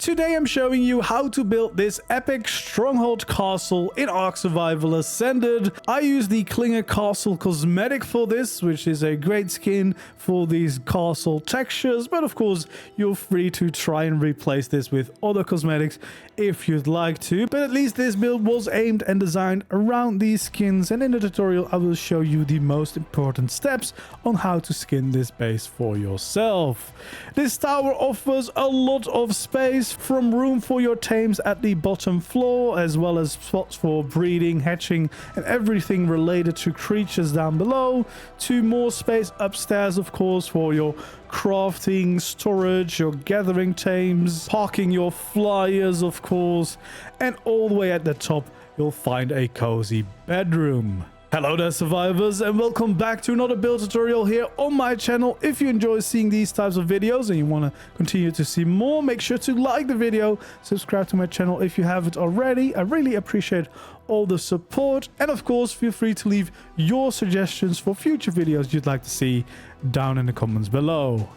Today I'm showing you how to build this epic Stronghold castle in Ark Survival Ascended. I use the Klinger Castle cosmetic for this, which is a great skin for these castle textures, but of course you're free to try and replace this with other cosmetics if you'd like to. But at least this build was aimed and designed around these skins, and in the tutorial I will show you the most important steps on how to skin this base for yourself. This tower offers a lot of space, from room for your tames at the bottom floor, as well as spots for breeding, hatching, and everything related to creatures down below, to more space upstairs, of course, for your crafting, storage, your gathering tames, parking your flyers, of course, and all the way at the top you'll find a cozy bedroom. Hello there, survivors, and welcome back to another build tutorial here on my channel. If you enjoy seeing these types of videos and you want to continue to see more, make sure to like the video, subscribe to my channel if you haven't already. I really appreciate all the support, and of course feel free to leave your suggestions for future videos you'd like to see down in the comments below.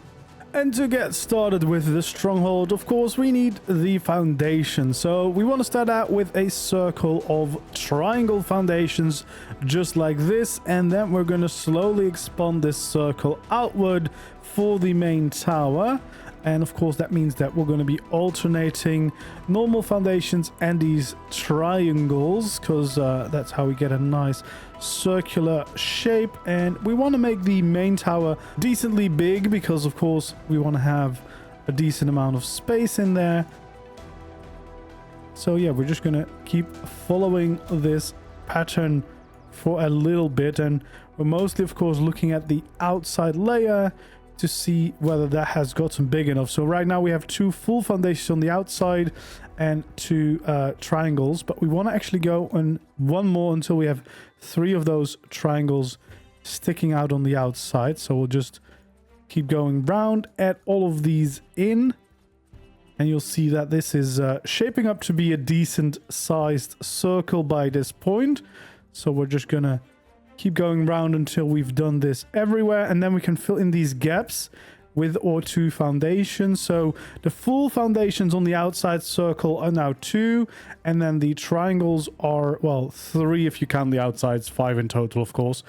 And to get started with the Stronghold, of course, we need the foundation. So we want to start out with a circle of triangle foundations, just like this. And then we're going to slowly expand this circle outward for the main tower. And of course, that means that we're going to be alternating normal foundations and these triangles, because that's how we get a nice circular shape. And we want to make the main tower decently big, because of course we want to have a decent amount of space in there. So yeah, we're just going to keep following this pattern for a little bit, and we're mostly of course looking at the outside layer to see whether that has gotten big enough. So right now we have two full foundations on the outside and two triangles, but we want to actually go on one more until we have three of those triangles sticking out on the outside. So we'll just keep going round, add all of these in, and you'll see that this is shaping up to be a decent sized circle by this point. So we're just gonna keep going round until we've done this everywhere, and then we can fill in these gaps with our two foundations. So the full foundations on the outside circle are now 2, and then the triangles are, well, 3 if you count the outsides, 5 in total of course.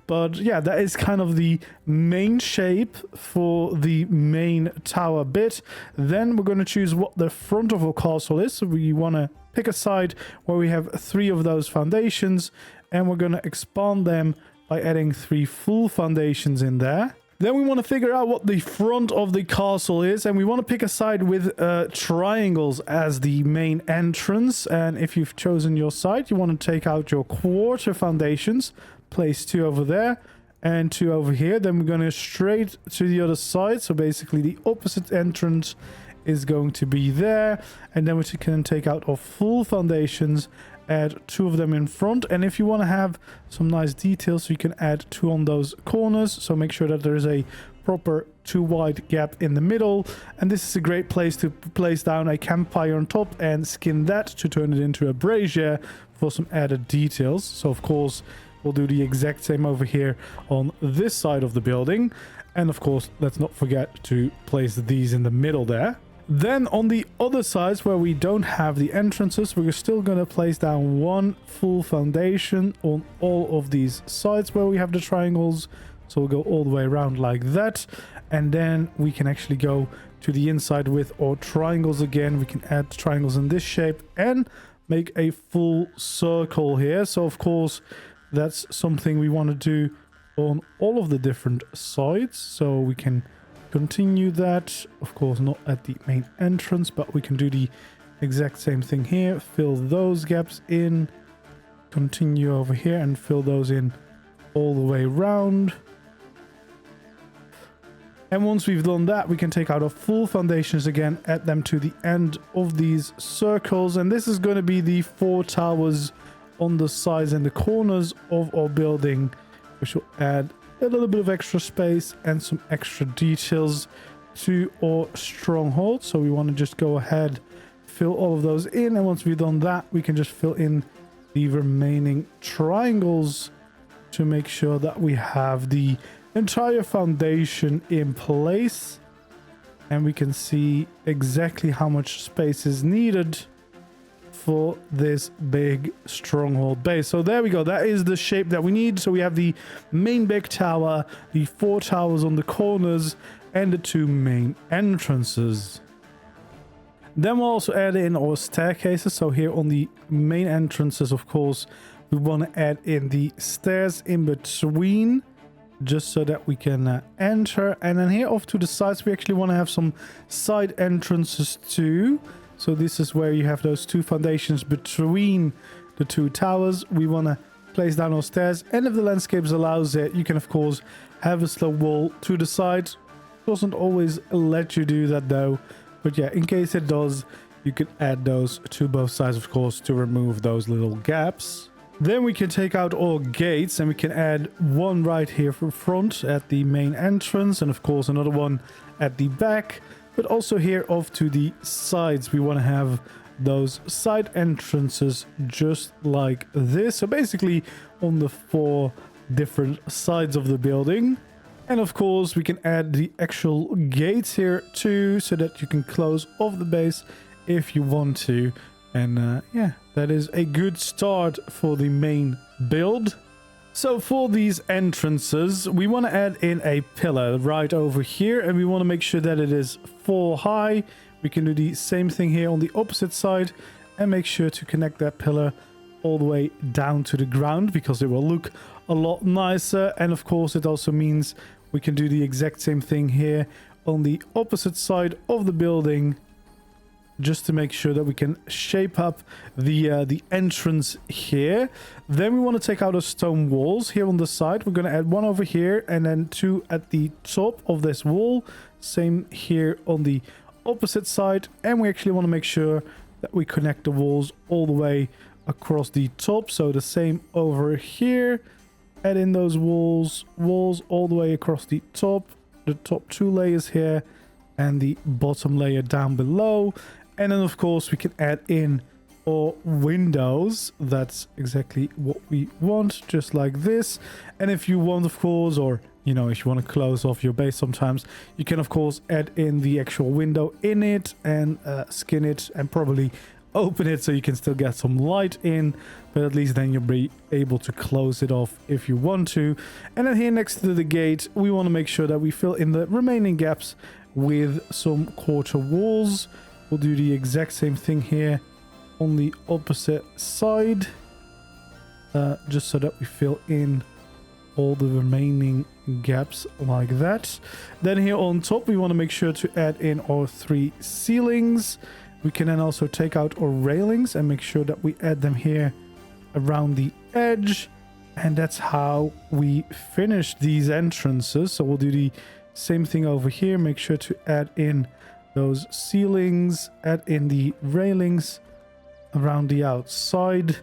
But yeah, that is kind of the main shape for the main tower bit. Then we're going to choose what the front of our castle is. So we want to pick a side where we have 3 of those foundations, and we're going to expand them by adding 3 full foundations in there. Then we want to figure out what the front of the castle is, and we want to pick a side with triangles as the main entrance. And if you've chosen your side, you want to take out your quarter foundations, place 2 over there and 2 over here. Then we're going to straight to the other side, so basically the opposite entrance is going to be there. And then we can take out our full foundations, add 2 of them in front, and if you want to have some nice details, you can add 2 on those corners. So make sure that there's a proper 2 wide gap in the middle, and this is a great place to place down a campfire on top and skin that to turn it into a brazier for some added details. So of course we'll do the exact same over here on this side of the building, and of course let's not forget to place these in the middle there. Then on the other sides where we don't have the entrances, we're still going to place down 1 full foundation on all of these sides where we have the triangles. So we'll go all the way around like that, and then we can actually go to the inside with our triangles again. We can add triangles in this shape and make a full circle here. So of course that's something we want to do on all of the different sides, so we can continue that, of course not at the main entrance, but we can do the exact same thing here. Fill those gaps in, continue over here and fill those in all the way around. And once we've done that, we can take out our full foundations again, add them to the end of these circles, and this is going to be the 4 towers on the sides and the corners of our building, which will add a little bit of extra space and some extra details to our stronghold. So we want to just go ahead, fill all of those in, and once we've done that, we can just fill in the remaining triangles to make sure that we have the entire foundation in place. And we can see exactly how much space is needed for this big stronghold base. So there we go. That is the shape that we need. So we have the main big tower, the 4 towers on the corners, and the 2 main entrances. Then we'll also add in our staircases. So here on the main entrances, of course, we want to add in the stairs in between, just so that we can enter. And then here off to the sides, we actually want to have some side entrances too. So this is where you have those 2 foundations between the 2 towers. We want to place down our stairs, and if the landscapes allows it, you can of course have a slope wall to the side. Doesn't always let you do that though, but yeah, in case it does, you can add those to both sides, of course, to remove those little gaps. Then we can take out all gates, and we can add one right here for front at the main entrance, and of course another one at the back. But also here off to the sides, we want to have those side entrances just like this. So basically on the 4 different sides of the building. And of course we can add the actual gates here too, so that you can close off the base if you want to. And yeah, that is a good start for the main build. So for these entrances, we want to add in a pillar right over here, and we want to make sure that it is 4 high. We can do the same thing here on the opposite side and make sure to connect that pillar all the way down to the ground, because it will look a lot nicer. And of course it also means we can do the exact same thing here on the opposite side of the building, just to make sure that we can shape up the entrance here. Then we want to take out our stone walls here on the side. We're going to add 1 over here and then 2 at the top of this wall. Same here on the opposite side. And we actually want to make sure that we connect the walls all the way across the top. So the same over here. Add in those walls all the way across the top 2 layers here, and the bottom layer down below. And then of course we can add in our windows. That's exactly what we want, just like this. And if you want, of course, or you know, if you want to close off your base sometimes, you can of course add in the actual window in it and skin it and probably open it so you can still get some light in, but at least then you'll be able to close it off if you want to. And then here next to the gate, we want to make sure that we fill in the remaining gaps with some quarter walls. We'll do the exact same thing here on the opposite side, just so that we fill in all the remaining gaps like that. Then here on top, we want to make sure to add in our 3 ceilings. We can then also take out our railings and make sure that we add them here around the edge. And that's how we finish these entrances. So we'll do the same thing over here. Make sure to add in those ceilings, add in the railings around the outside.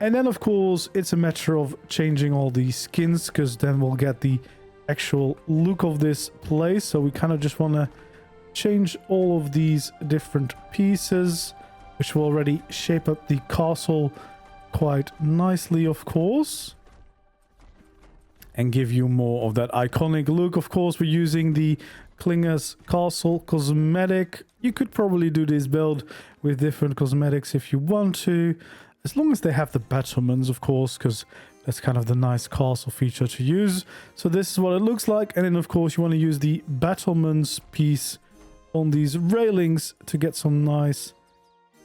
And then of course it's a matter of changing all these skins, because then we'll get the actual look of this place. So we kind of just want to change all of these different pieces, which will already shape up the castle quite nicely, of course, and give you more of that iconic look. Of course, we're using the Klinger's Castle cosmetic. You could probably do this build with different cosmetics if you want to, as long as they have the battlements, of course, because that's kind of the nice castle feature to use. So this is what it looks like. And then of course you want to use the battlements piece on these railings to get some nice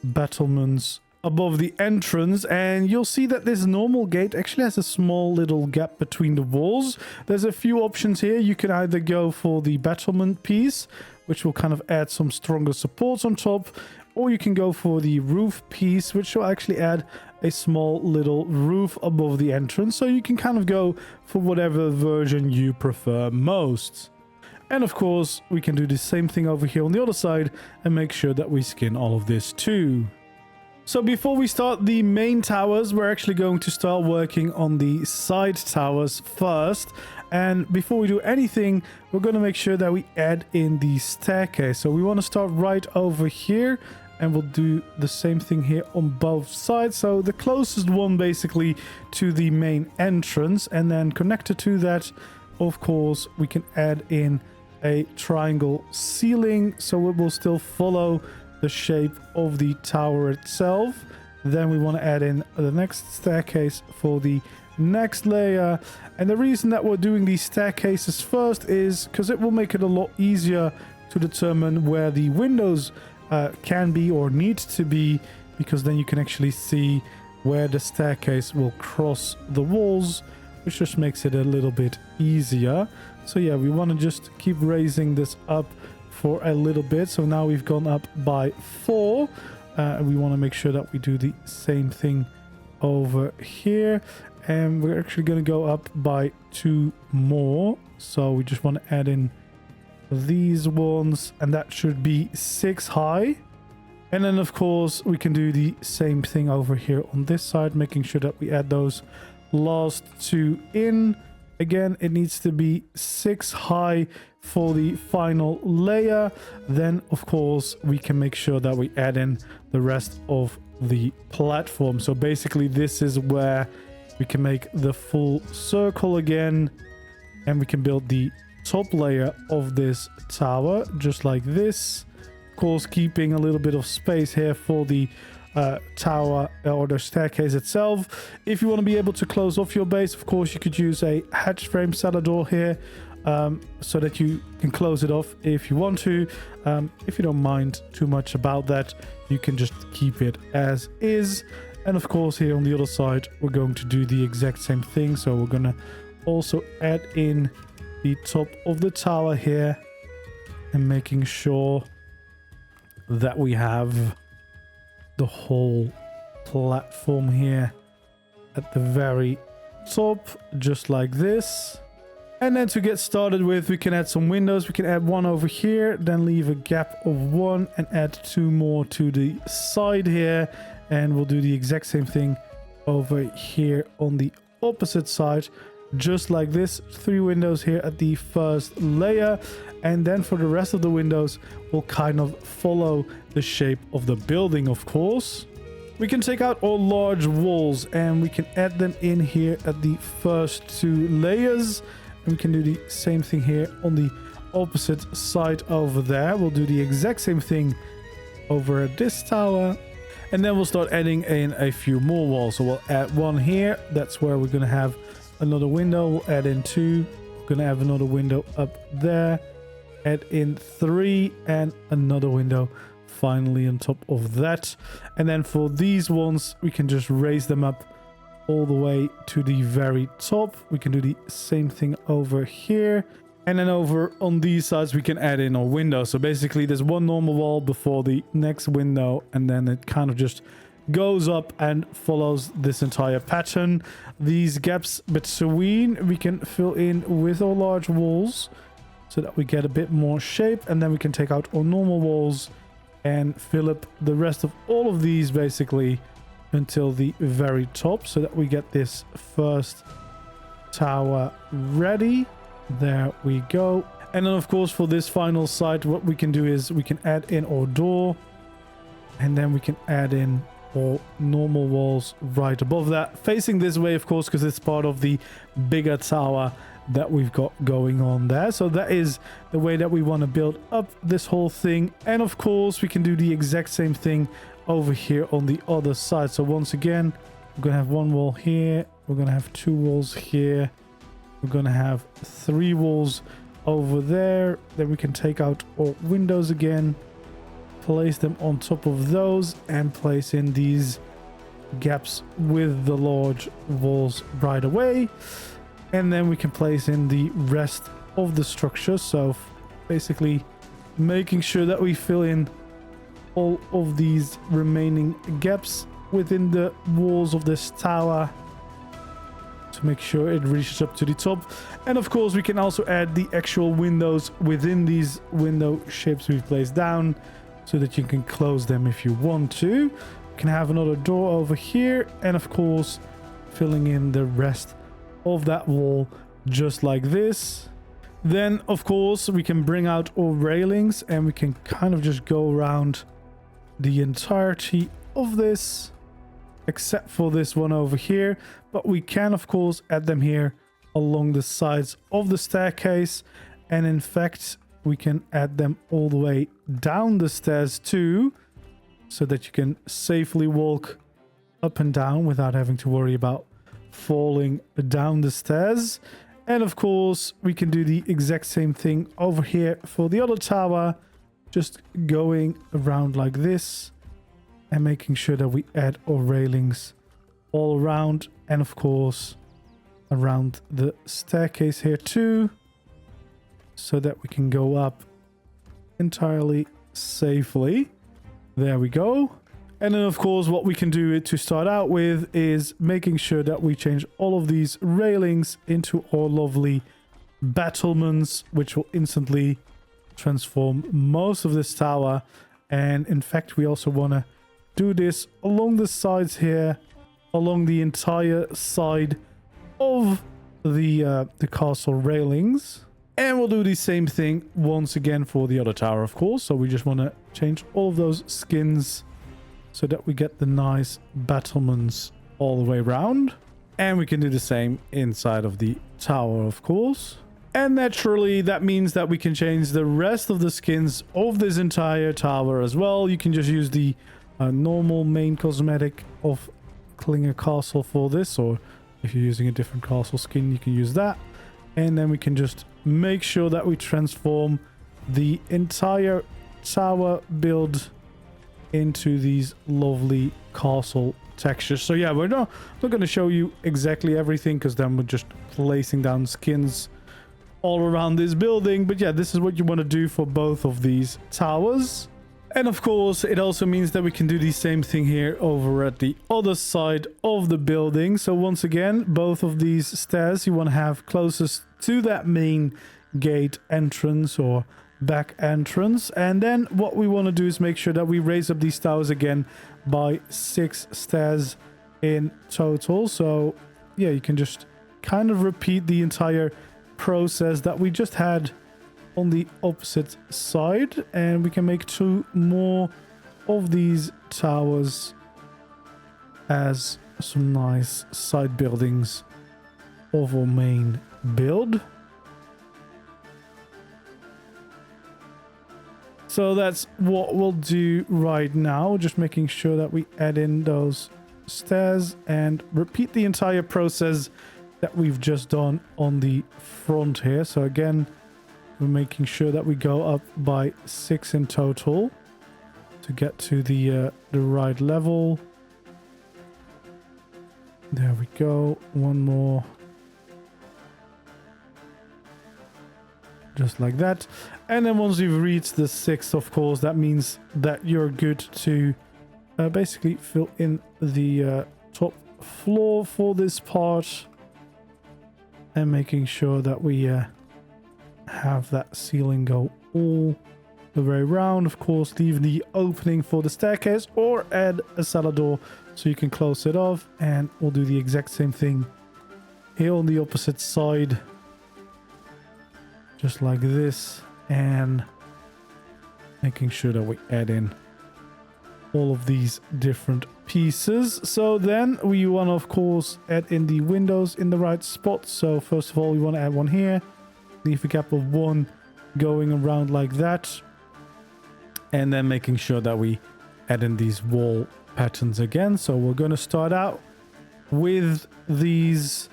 battlements above the entrance. And you'll see that this normal gate actually has a small little gap between the walls. There's a few options here. You can either go for the battlement piece, which will kind of add some stronger supports on top, or you can go for the roof piece, which will actually add a small little roof above the entrance. So you can kind of go for whatever version you prefer most. And of course, we can do the same thing over here on the other side and make sure that we skin all of this too. So before we start the main towers, we're actually going to start working on the side towers first. And before we do anything, we're going to make sure that we add in the staircase. So we want to start right over here, and we'll do the same thing here on both sides. So the closest one basically to the main entrance, and then connected to that, of course, we can add in a triangle ceiling, so it will still follow the shape of the tower itself. Then we want to add in the next staircase for the next layer. And the reason that we're doing these staircases first is because it will make it a lot easier to determine where the windows can be or need to be, because then you can actually see where the staircase will cross the walls, which just makes it a little bit easier. So yeah, we want to just keep raising this up for a little bit. So now we've gone up by 4. We want to make sure that we do the same thing over here, and we're actually going to go up by 2 more. So we just want to add in these ones, and that should be 6 high. And then of course we can do the same thing over here on this side, making sure that we add those last 2 in. Again, it needs to be 6 high for the final layer. Then of course we can make sure that we add in the rest of the platform. So basically this is where we can make the full circle again, and we can build the top layer of this tower just like this. Of course, keeping a little bit of space here for the tower or the staircase itself. If you want to be able to close off your base, of course you could use a hatch frame cellar door here, so that you can close it off if you want to. If you don't mind too much about that, you can just keep it as is. And of course here on the other side we're going to do the exact same thing. So we're gonna also add in the top of the tower here, and making sure that we have the whole platform here at the very top, just like this. And then to get started with, we can add some windows. We can add 1 over here, then leave a gap of 1 and add 2 more to the side here. And we'll do the exact same thing over here on the opposite side, just like this. 3 windows here at the first layer, and then for the rest of the windows we'll kind of follow the shape of the building. Of course, we can take out all large walls and we can add them in here at the first 2 layers, and we can do the same thing here on the opposite side over there. We'll do the exact same thing over at this tower, and then we'll start adding in a few more walls. So we'll add 1 here, that's where we're going to have another window. We'll add in 2, we're going to have another window up there, add in 3, and another window finally on top of that. And then for these ones we can just raise them up all the way to the very top. We can do the same thing over here, and then over on these sides we can add in our window. So basically there's 1 normal wall before the next window, and then it kind of just goes up and follows this entire pattern. These gaps between we can fill in with our large walls so that we get a bit more shape, and then we can take out our normal walls and fill up the rest of all of these basically until the very top, so that we get this first tower ready. There we go. And then of course for this final side what we can do is we can add in our door, and then we can add in or normal walls right above that, facing this way of course, because it's part of the bigger tower that we've got going on there. So that is the way that we want to build up this whole thing. And of course we can do the exact same thing over here on the other side. So once again we're gonna have 1 wall here, we're gonna have 2 walls here, we're gonna have 3 walls over there. Then we can take out our windows again, place them on top of those, and place in these gaps with the large walls right away. And then we can place in the rest of the structure. So basically making sure that we fill in all of these remaining gaps within the walls of this tower to make sure it reaches up to the top. And of course we can also add the actual windows within these window shapes we've placed down, so that you can close them if you want to. You can have another door over here, and of course filling in the rest of that wall just like this. Then of course we can bring out our railings, and we can kind of just go around the entirety of this except for this one over here. But we can of course add them here along the sides of the staircase, and in fact we can add them all the way down the stairs too, so that you can safely walk up and down without having to worry about falling down the stairs. And of course, we can do the exact same thing over here for the other tower, just going around like this and making sure that we add our railings all around, and of course around the staircase here too, so that we can go up entirely safely. There we go. And then of course what we can do to start out with is making sure that we change all of these railings into our lovely battlements, which will instantly transform most of this tower. And in fact, we also want to do this along the sides here, along the entire side of the castle railings. And we'll do the same thing once again for the other tower, of course. So we just want to change all of those skins so that we get the nice battlements all the way around. And we can do the same inside of the tower, of course. And naturally, that means that we can change the rest of the skins of this entire tower as well. You can just use the normal main cosmetic of Klinger Castle for this, or if you're using a different castle skin, you can use that. And then we can just make sure that we transform the entire tower build into these lovely castle textures. So yeah, we're not going to show you exactly everything, because then we're just placing down skins all around this building. But yeah, this is what you want to do for both of these towers. And of course, it also means that we can do the same thing here over at the other side of the building. So once again, both of these stairs you want to have closest to that main gate entrance or back entrance. And then what we want to do is make sure that we raise up these towers again by 6 stairs in total. So yeah, you can just kind of repeat the entire process that we just had on the opposite side, and we can make 2 more of these towers as some nice side buildings of our main build. So that's what we'll do right now, just making sure that we add in those stairs and repeat the entire process that we've just done on the front here. So again, we're making sure that we go up by 6 in total to get to the right level. There we go. 1 more. Just like that. And then once you've reached the 6th, of course, that means that you're good to basically fill in the top floor for this part, and making sure that we have that ceiling go all the way around. Of course, leave the opening for the staircase, or add a cellar door so you can close it off. And we'll do the exact same thing here on the opposite side, just like this, and making sure that we add in all of these different pieces. So then we want to, of course, add in the windows in the right spot. So first of all, we want to add one here, leave a gap of 1 going around like that, and then making sure that we add in these wall patterns again. So we're going to start out with these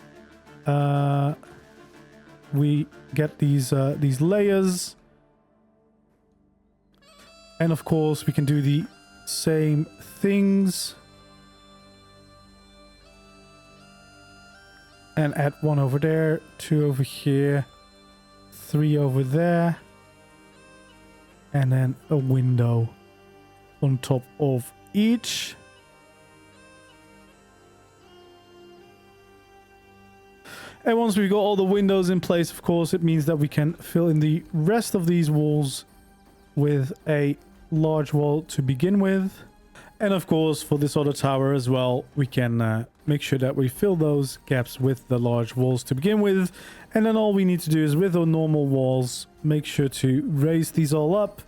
we get these layers, and of course we can do the same things and add 1 over there, 2 over here, 3 over there, and then a window on top of each. And once we've got all the windows in place, of course, it means that we can fill in the rest of these walls with a large wall to begin with. And of course, for this other tower as well, we can make sure that we fill those gaps with the large walls to begin with. And then all we need to do is, with our normal walls, make sure to raise these all up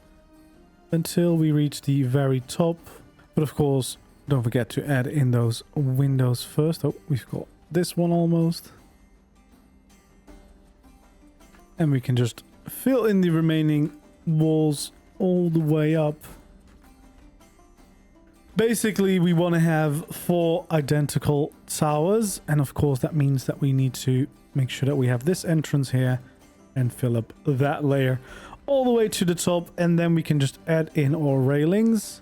until we reach the very top. But of course, don't forget to add in those windows first. Oh, we've got this one almost. And we can just fill in the remaining walls all the way up. Basically, we want to have 4 identical towers, and of course that means that we need to make sure that we have this entrance here and fill up that layer all the way to the top, and then we can just add in our railings.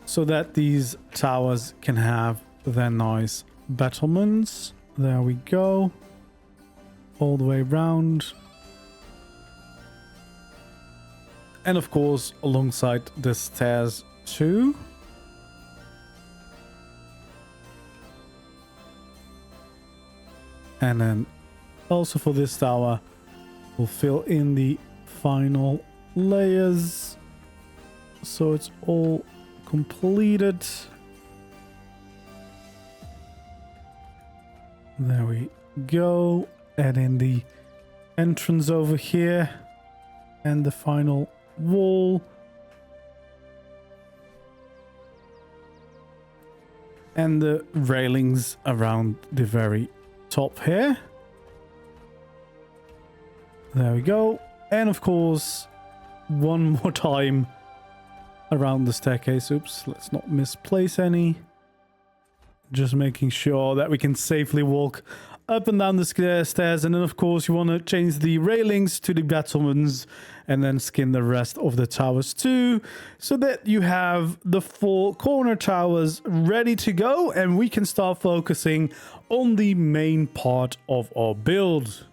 So that these towers can have their nice battlements. There we go. All the way around. And of course, alongside the stairs too. And then also for this tower, we'll fill in the final layers. So it's all completed. There we go. Add in the entrance over here and the final wall. And the railings around the very top here. There we go. And of course, one more time around the staircase. Oops, let's not misplace any. Just making sure that we can safely walk up and down the stairs. And then of course you want to change the railings to the battlements and then skin the rest of the towers too, so that you have the 4 corner towers ready to go and we can start focusing on the main part of our build.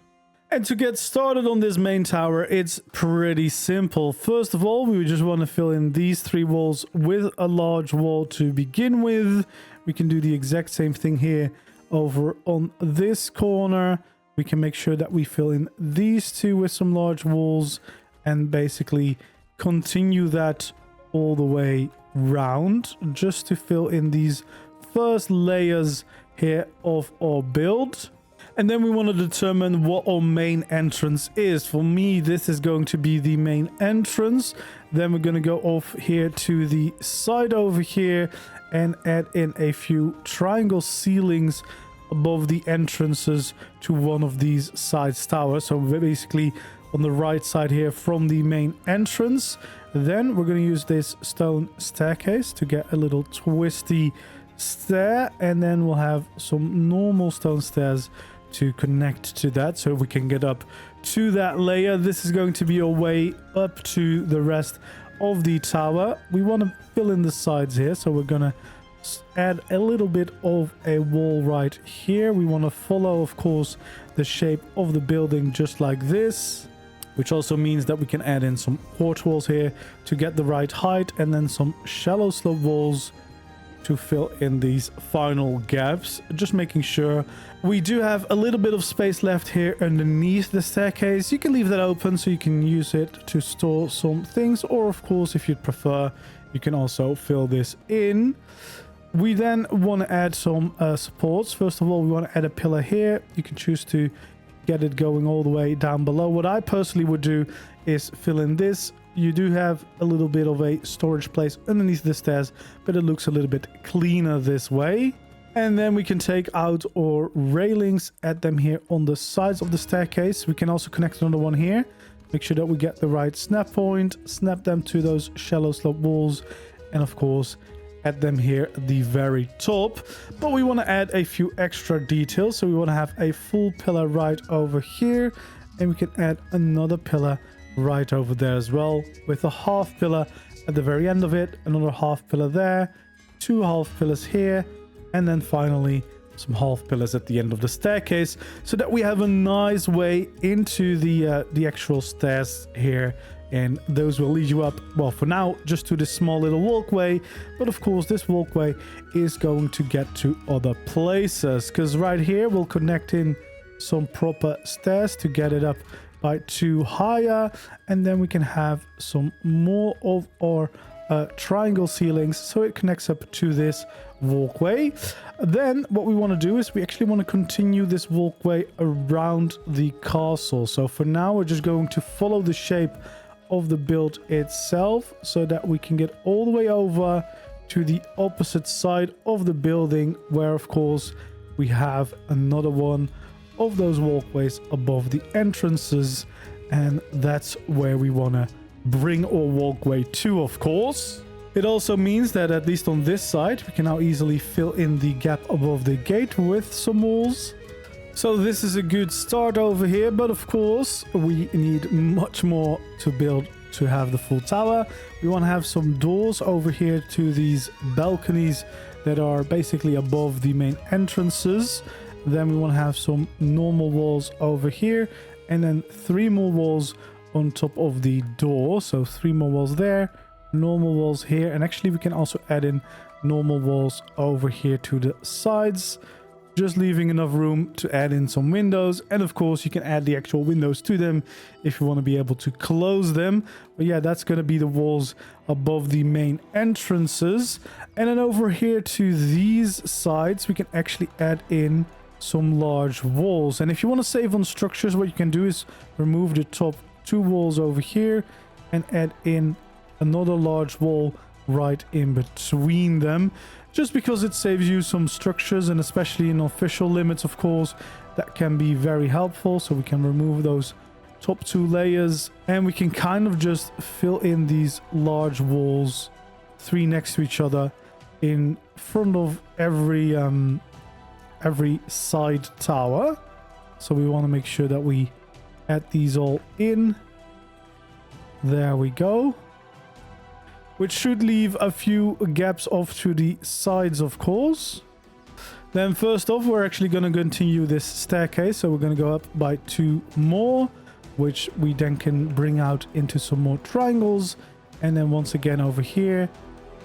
And to get started on this main tower, it's pretty simple. First of all, we just want to fill in these 3 walls with a large wall to begin with. We can do the exact same thing here over on this corner. We can make sure that we fill in these 2 with some large walls and basically continue that all the way round just to fill in these first layers here of our build. And then we want to determine what our main entrance is. For me, this is going to be the main entrance. Then we're going to go off here to the side over here and add in a few triangle ceilings above the entrances to one of these side towers. So basically on the right side here from the main entrance. Then we're going to use this stone staircase to get a little twisty stair, and then we'll have some normal stone stairs to connect to that so we can get up to that layer. This is going to be our way up to the rest of the tower. We want to fill in the sides here, so we're gonna add a little bit of a wall right here. We want to follow, of course, the shape of the building just like this, which also means that we can add in some quartz walls here to get the right height, and then some shallow slope walls to fill in these final gaps. Just making sure we do have a little bit of space left here underneath the staircase. You can leave that open so you can use it to store some things, or of course, if you'd prefer, you can also fill this in. We then want to add some supports. First of all, we want to add a pillar here. You can choose to get it going all the way down below. What I personally would do is fill in this. You do have a little bit of a storage place underneath the stairs, but it looks a little bit cleaner this way. And then we can take out our railings, add them here on the sides of the staircase. We can also connect another one here. Make sure that we get the right snap point, snap them to those shallow slope walls, and of course, add them here at the very top. But we want to add a few extra details. So we want to have a full pillar right over here, and we can add another pillar right over there as well, with a half pillar at the very end of it, another half pillar there, 2 half pillars here, and then finally some half pillars at the end of the staircase, so that we have a nice way into the actual stairs here. And those will lead you up, well, for now, just to this small little walkway. But of course, this walkway is going to get to other places, because right here we'll connect in some proper stairs to get it up by 2 higher. And then we can have some more of our triangle ceilings, so it connects up to this walkway. Then what we want to do is we actually want to continue this walkway around the castle. So for now, we're just going to follow the shape of the build itself, so that we can get all the way over to the opposite side of the building, where of course we have another one of those walkways above the entrances, and that's where we want to bring our walkway to, of course. It also means that at least on this side, we can now easily fill in the gap above the gate with some walls. So this is a good start over here, but of course we need much more to build to have the full tower. We want to have some doors over here to these balconies that are basically above the main entrances. Then we want to have some normal walls over here, and then 3 more walls on top of the door. So 3 more walls there, normal walls here, and actually we can also add in normal walls over here to the sides, just leaving enough room to add in some windows. And of course you can add the actual windows to them if you want to be able to close them. But yeah, that's going to be the walls above the main entrances. And then over here to these sides we can actually add in some large walls. And if you want to save on structures, what you can do is remove the top 2 walls over here and add in another large wall right in between them, just because it saves you some structures, and especially in official limits, of course, that can be very helpful. So we can remove those top 2 layers and we can kind of just fill in these large walls, 3 next to each other, in front of every side tower. So we want to make sure that we add these all in. There we go. Which should leave a few gaps off to the sides, of course. Then first off, we're actually going to continue this staircase. So we're going to go up by 2 more, which we then can bring out into some more triangles. And then once again over here,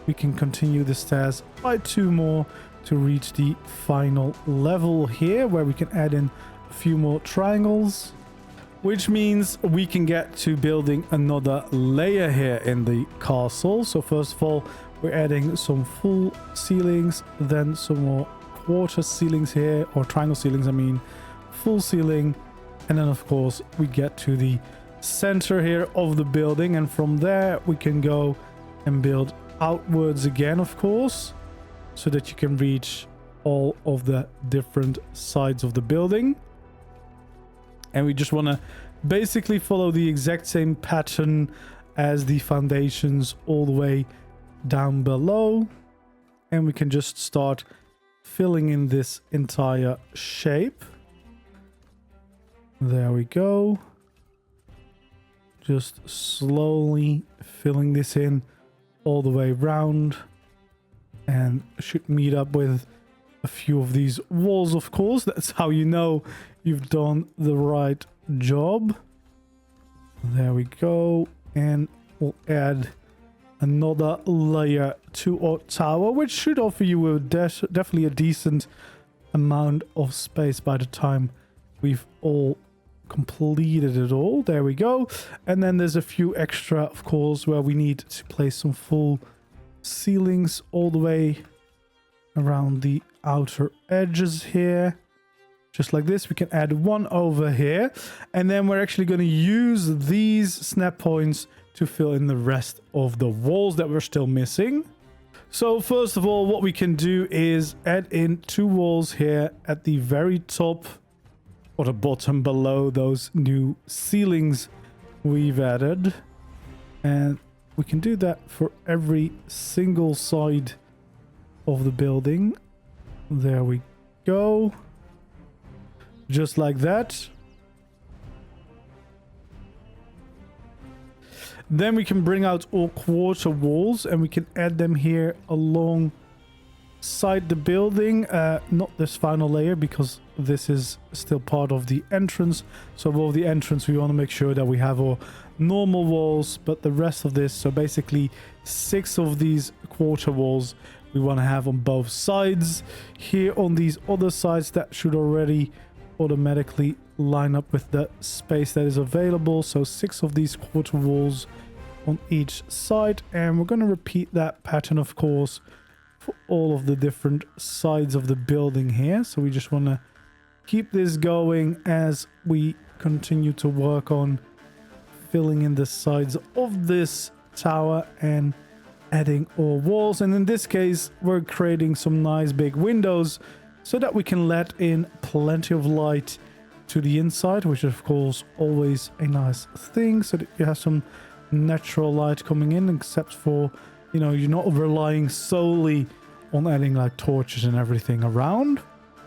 we can continue the stairs by 2 more to reach the final level here, where we can add in a few more triangles, which means we can get to building another layer here in the castle. So first of all, we're adding some full ceilings, then some more quarter ceilings here, or triangle ceilings, I mean, full ceiling. And then of course we get to the center here of the building, and from there we can go and build outwards again, of course, so that you can reach all of the different sides of the building. And we just want to basically follow the exact same pattern as the foundations all the way down below. And we can just start filling in this entire shape. There we go. Just slowly filling this in all the way around. And should meet up with a few of these walls, of course. That's how you know you've done the right job. There we go. And we'll add another layer to our tower, which should offer you a definitely a decent amount of space by the time we've all completed it all. There we go. And then there's a few extra, of course, where we need to place some full ceilings all the way around the outer edges here, just like this. We can add one over here, and then we're actually going to use these snap points to fill in the rest of the walls that we're still missing. So first of all, what we can do is add in 2 walls here at the very top or the bottom below those new ceilings we've added, and we can do that for every single side of the building. There we go. Just like that. Then we can bring out all quarter walls and we can add them here alongside the building. Not this final layer, because this is still part of the entrance. So above the entrance we want to make sure that we have our normal walls, but the rest of this, so basically 6 of these quarter walls, we want to have on both sides. Here on these other sides, that should already automatically line up with the space that is available. So 6 of these quarter walls on each side, and we're going to repeat that pattern, of course, for all of the different sides of the building here. So we just want to keep this going as we continue to work on filling in the sides of this tower and adding all walls. And in this case, we're creating some nice big windows so that we can let in plenty of light to the inside, which is of course always a nice thing, so that you have some natural light coming in, except for, you know, you're not relying solely on adding like torches and everything around.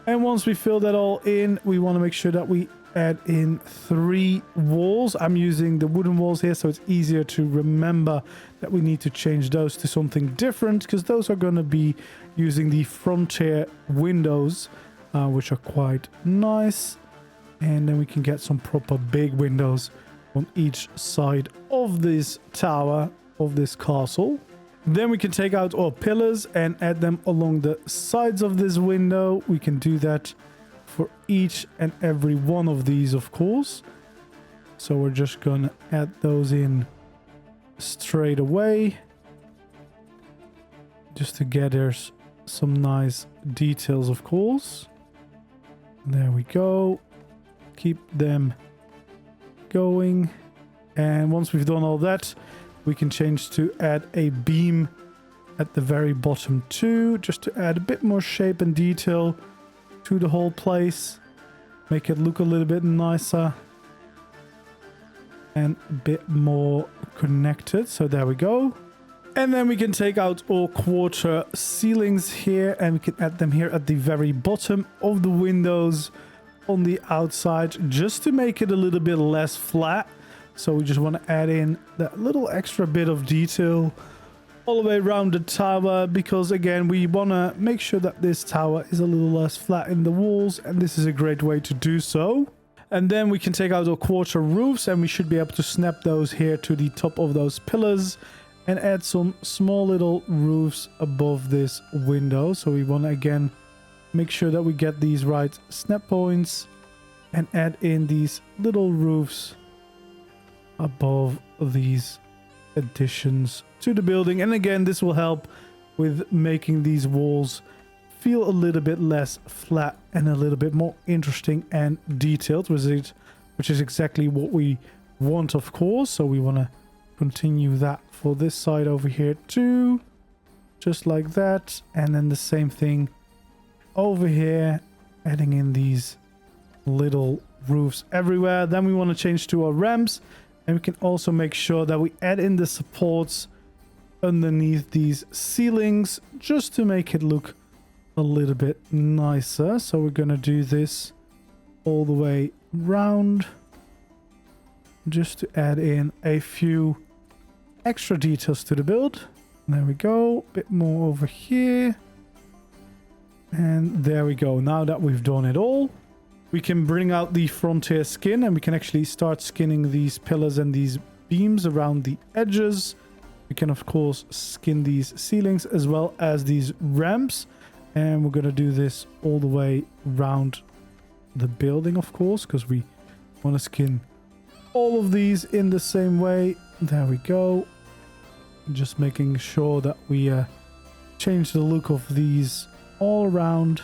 And once we fill that all in, we want to make sure that we add in 3 walls. I'm using the wooden walls here, so it's easier to remember that we need to change those to something different, because those are going to be using the frontier windows, which are quite nice. And then we can get some proper big windows on each side of this tower, of this castle. Then we can take out our pillars and add them along the sides of this window. We can do that for each and every one of these, of course. So we're just going to add those in straight away, just to get there's some nice details, of course. There we go. Keep them going. And once we've done all that, we can change to add a beam at the very bottom too, just to add a bit more shape and detail to the whole place. Make it look a little bit nicer and a bit more connected. So there we go. And then we can take out all quarter ceilings here, and we can add them here at the very bottom of the windows on the outside, just to make it a little bit less flat. So we just want to add in that little extra bit of detail all the way around the tower, because again, we want to make sure that this tower is a little less flat in the walls, and this is a great way to do so. And then we can take out our quarter roofs, and we should be able to snap those here to the top of those pillars and add some small little roofs above this window. So we want to again make sure that we get these right snap points and add in these little roofs above these additions to the building. And again, this will help with making these walls feel a little bit less flat and a little bit more interesting and detailed, which is exactly what we want, of course. So we want to continue that for this side over here too, just like that. And then the same thing over here, adding in these little roofs everywhere. Then we want to change to our ramps, and we can also make sure that we add in the supports underneath these ceilings, just to make it look a little bit nicer. So we're going to do this all the way round, just to add in a few extra details to the build. There we go. A bit more over here. And there we go. Now that we've done it all, we can bring out the frontier skin, and we can actually start skinning these pillars and these beams around the edges. We can of course skin these ceilings as well as these ramps, and we're going to do this all the way around the building, of course, because we want to skin all of these in the same way. There we go. Just making sure that we change the look of these all around,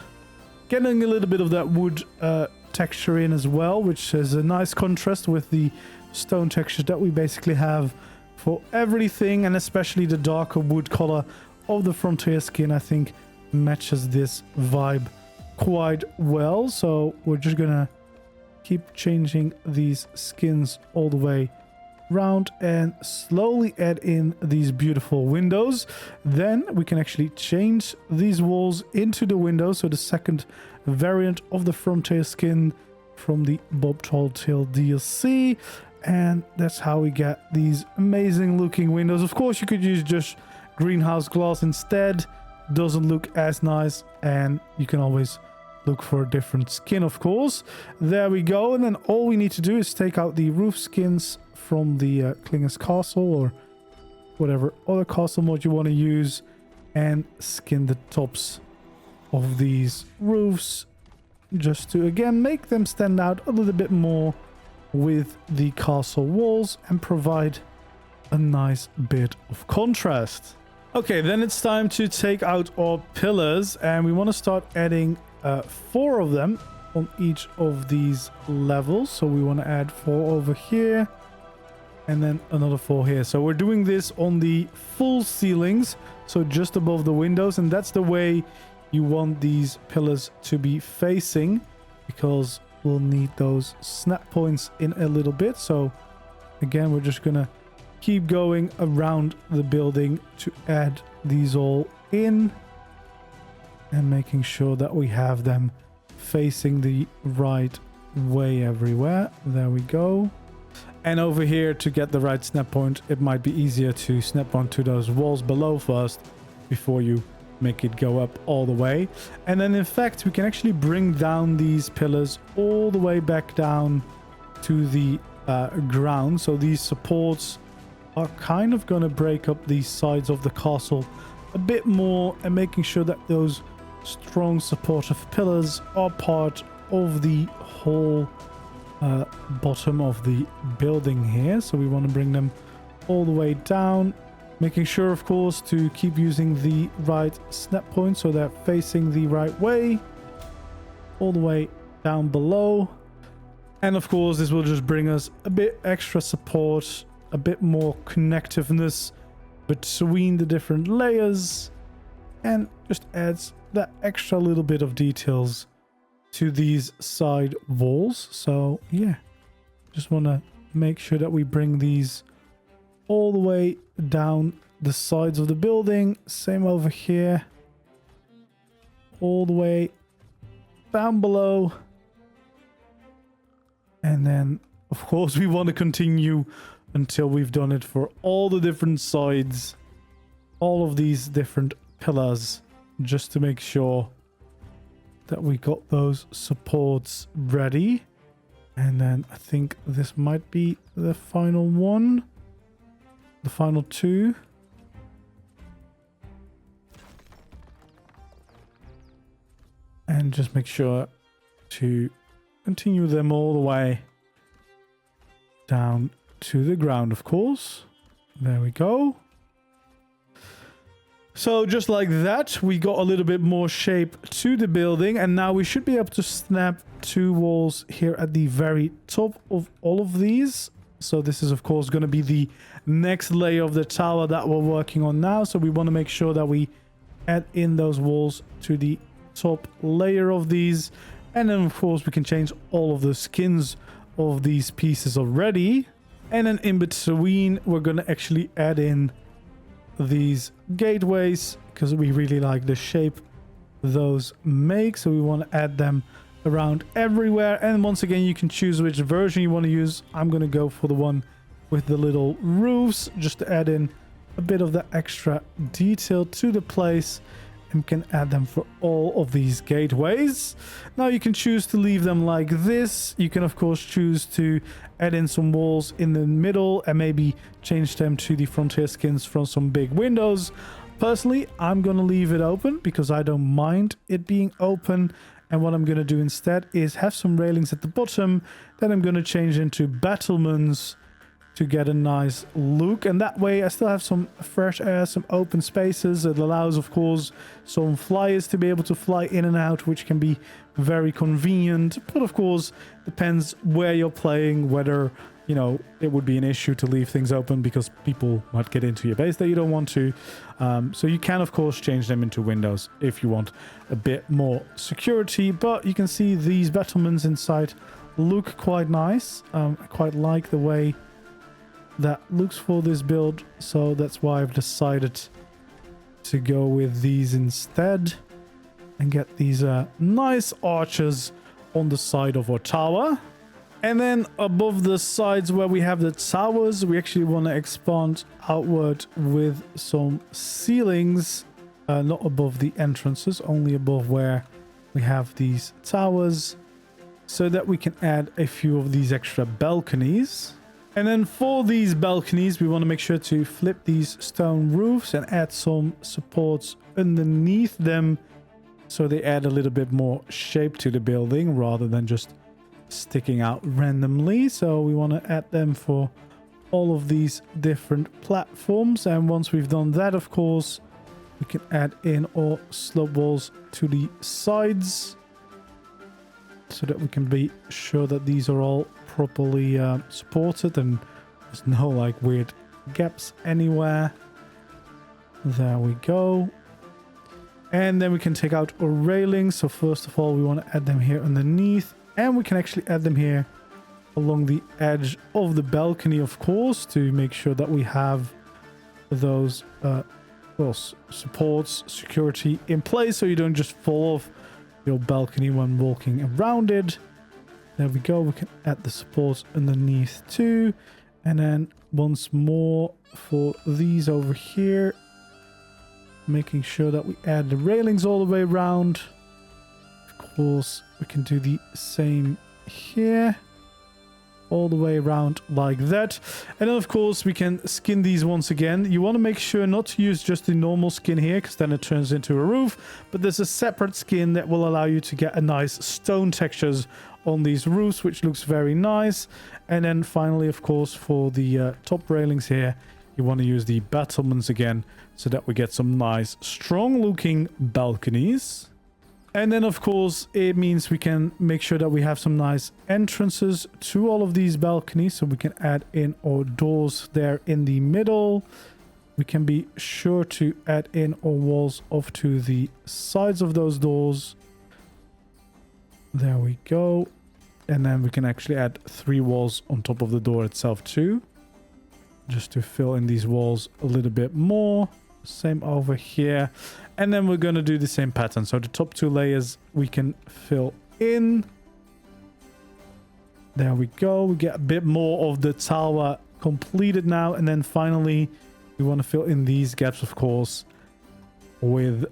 getting a little bit of that wood texture in as well, which is a nice contrast with the stone textures that we basically have for everything, and especially the darker wood color of the frontier skin, I think matches this vibe quite well. So we're just gonna keep changing these skins all the way round and slowly add in these beautiful windows. Then we can actually change these walls into the windows, so the second variant of the frontier skin from the Bob Talltail DLC, and that's how we get these amazing looking windows. Of course, you could use just greenhouse glass instead, doesn't look as nice, and you can always look for a different skin, of course. There we go. And then all we need to do is take out the roof skins from the Klinger's Castle, or whatever other castle mod you want to use, and skin the tops of these roofs, just to again make them stand out a little bit more with the castle walls and provide a nice bit of contrast. Okay, then it's time to take out our pillars, and we want to start adding 4 of them on each of these levels. So we want to add 4 over here, and then another 4 here. So we're doing this on the full ceilings, so just above the windows, and that's the way you want these pillars to be facing, because we'll need those snap points in a little bit. So again, we're just gonna keep going around the building to add these all in and making sure that we have them facing the right way everywhere. There we go. And over here, to get the right snap point, it might be easier to snap onto those walls below first before you make it go up all the way. And then in fact, we can actually bring down these pillars all the way back down to the ground. So these supports are kind of going to break up these sides of the castle a bit more, and making sure that those strong supportive pillars are part of the whole bottom of the building here. So we want to bring them all the way down, making sure of course to keep using the right snap point so they're facing the right way all the way down below. And of course this will just bring us a bit extra support, a bit more connectiveness between the different layers, and just adds that extra little bit of details to these side walls. So yeah, just want to make sure that we bring these all the way down the sides of the building. Same over here, all the way down below. And then of course we want to continue until we've done it for all the different sides, all of these different pillars, just to make sure that we got those supports ready. And then I think this might be the final one, the final two. And just make sure to continue them all the way down to the ground, of course. There we go. So just like that, we got a little bit more shape to the building, and now we should be able to snap two walls here at the very top of all of these. So this is of course going to be the next layer of the tower that we're working on now. So we want to make sure that we add in those walls to the top layer of these, and then of course we can change all of the skins of these pieces already. And then in between, we're going to actually add in these gateways, because we really like the shape those make. So we want to add them around everywhere. And once again, you can choose which version you want to use. I'm going to go for the one with the little roofs, just to add in a bit of the extra detail to the place, and can add them for all of these gateways. Now you can choose to leave them like this. You can of course choose to add in some walls in the middle and maybe change them to the frontier skins from some big windows. Personally, I'm going to leave it open because I don't mind it being open. And what I'm going to do instead is have some railings at the bottom that I'm going to change into battlements to get a nice look. And that way I still have some fresh air, some open spaces. It allows of course some flyers to be able to fly in and out, which can be very convenient. But of course depends where you're playing, whether, you know, it would be an issue to leave things open because people might get into your base that you don't want to. So you can of course change them into windows if you want a bit more security. But you can see these battlements inside look quite nice. I quite like the way that looks for this build, so that's why I've decided to go with these instead and get these nice arches on the side of our tower. And then above the sides where we have the towers, we actually want to expand outward with some ceilings, not above the entrances, only above where we have these towers, so that we can add a few of these extra balconies. And then for these balconies, we want to make sure to flip these stone roofs and add some supports underneath them, so they add a little bit more shape to the building rather than just sticking out randomly. So we want to add them for all of these different platforms. And once we've done that, of course, we can add in our slope walls to the sides, so that we can be sure that these are all properly supported and there's no like weird gaps anywhere. There we go. And then we can take out our railings. So first of all, we want to add them here underneath. And we can actually add them here along the edge of the balcony, of course, to make sure that we have those supports, security in place, so you don't just fall off your balcony when walking around it. There we go. We can add the supports underneath too. And then once more for these over here, making sure that we add the railings all the way around. Of course, we can do the same here, all the way around like that. And then of course we can skin these once again. You want to make sure not to use just the normal skin here, because then it turns into a roof, but there's a separate skin that will allow you to get a nice stone textures on these roofs, which looks very nice. And then finally, of course, for the top railings here, you want to use the battlements again, so that we get some nice strong looking balconies. And then of course it means we can make sure that we have some nice entrances to all of these balconies, so we can add in our doors there in the middle. We can be sure to add in our walls off to the sides of those doors. There we go. And then we can actually add 3 walls on top of the door itself too, just to fill in these walls a little bit more. Same over here. And then we're going to do the same pattern. So the top 2 layers we can fill in. There we go. We get a bit more of the tower completed now. And then finally, we want to fill in these gaps, of course, with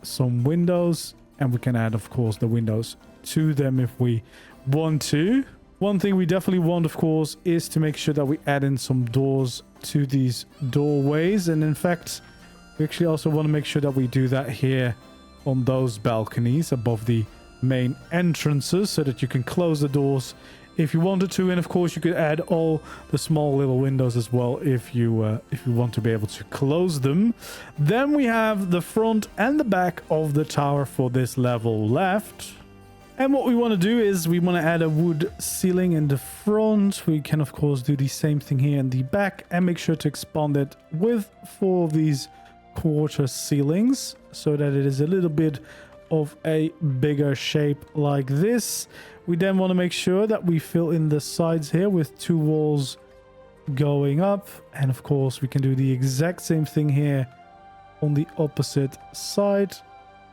some windows. And we can add, of course, the windows to them if we want to. One thing we definitely want, of course, is to make sure that we add in some doors to these doorways. And in fact, we actually also want to make sure that we do that here on those balconies above the main entrances, so that you can close the doors if you wanted to. And of course, you could add all the small little windows as well if you want to be able to close them. Then we have the front and the back of the tower for this level left. And what we want to do is we want to add a wood ceiling in the front. We can of course do the same thing here in the back, and make sure to expand it with 4 of these quarter ceilings, so that it is a little bit of a bigger shape like this. We then want to make sure that we fill in the sides here with 2 walls going up. And of course we can do the exact same thing here on the opposite side.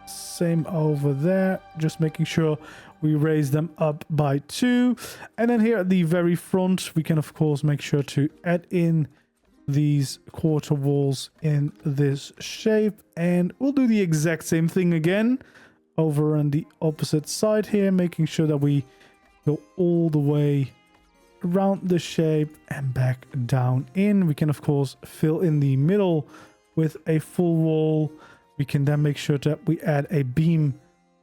Same over there, just making sure we raise them up by 2. And then here at the very front, we can of course make sure to add in these quarter walls in this shape. And we'll do the exact same thing again over on the opposite side here, making sure that we go all the way around the shape and back down in. We can of course fill in the middle with a full wall. We can then make sure that we add a beam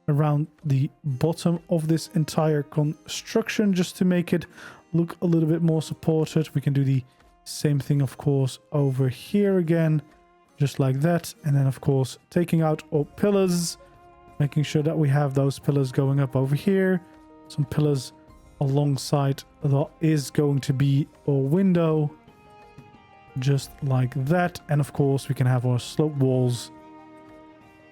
around the bottom of this entire construction, just to make it look a little bit more supported. We can do the same thing, of course, over here again, just like that. And then, of course, taking out our pillars, making sure that we have those pillars going up over here. Some pillars alongside that is going to be our window, just like that. And, of course, we can have our slope walls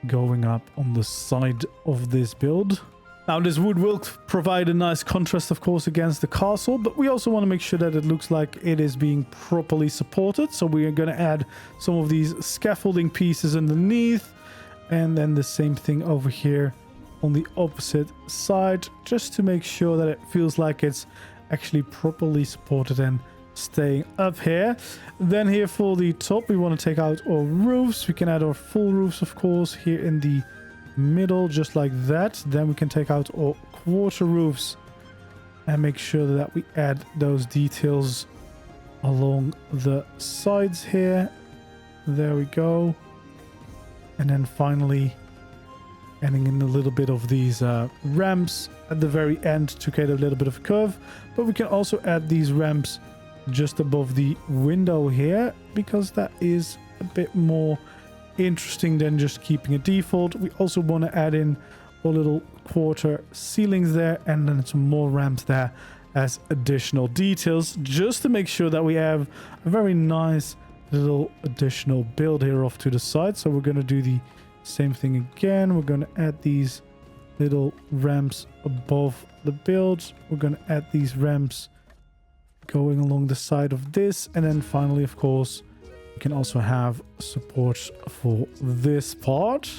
going up on the side of this build. Now, this wood will provide a nice contrast, of course, against the castle, but we also want to make sure that it looks like it is being properly supported. So we are going to add some of these scaffolding pieces underneath, and then the same thing over here on the opposite side, just to make sure that it feels like it's actually properly supported and staying up here. Then here for the top, we want to take out our roofs. We can add our full roofs, of course, here in the middle, just like that. Then we can take out our quarter roofs and make sure that we add those details along the sides here. There we go. And then finally adding in a little bit of these ramps at the very end to create a little bit of curve. But we can also add these ramps just above the window here, because that is a bit more interesting than just keeping it default. We also want to add in our little quarter ceilings there, and then some more ramps there as additional details, just to make sure that we have a very nice little additional build here off to the side. So we're going to do the Same thing again. We're going to add these little ramps above the builds. We're going to add these ramps going along the side of this. And then finally, of course, we can also have support for this part.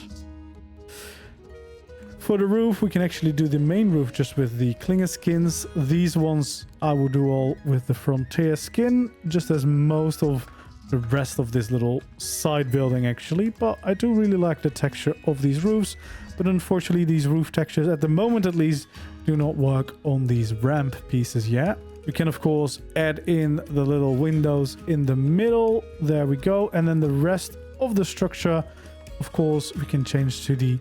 For the roof, we can actually do the main roof just with the clinger skins. These ones I will do all with the frontier skin, just as most of the rest of this little side building actually. But I do really like the texture of these roofs. But unfortunately, these roof textures, at the moment at least, do not work on these ramp pieces yet. We can, of course, add in the little windows in the middle. There we go. And then the rest of the structure, of course, we can change to the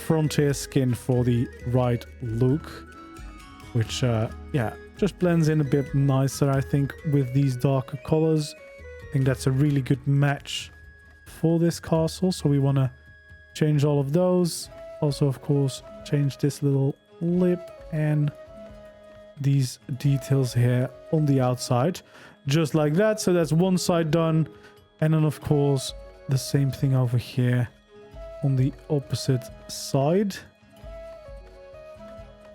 frontier skin for the right look, which yeah, just blends in a bit nicer, I think, with these darker colors. I think that's a really good match for this castle, so we want to change all of those. Also, of course, change this little lip and these details here on the outside, just like that. So that's one side done. And then, of course, the same thing over here on the opposite side,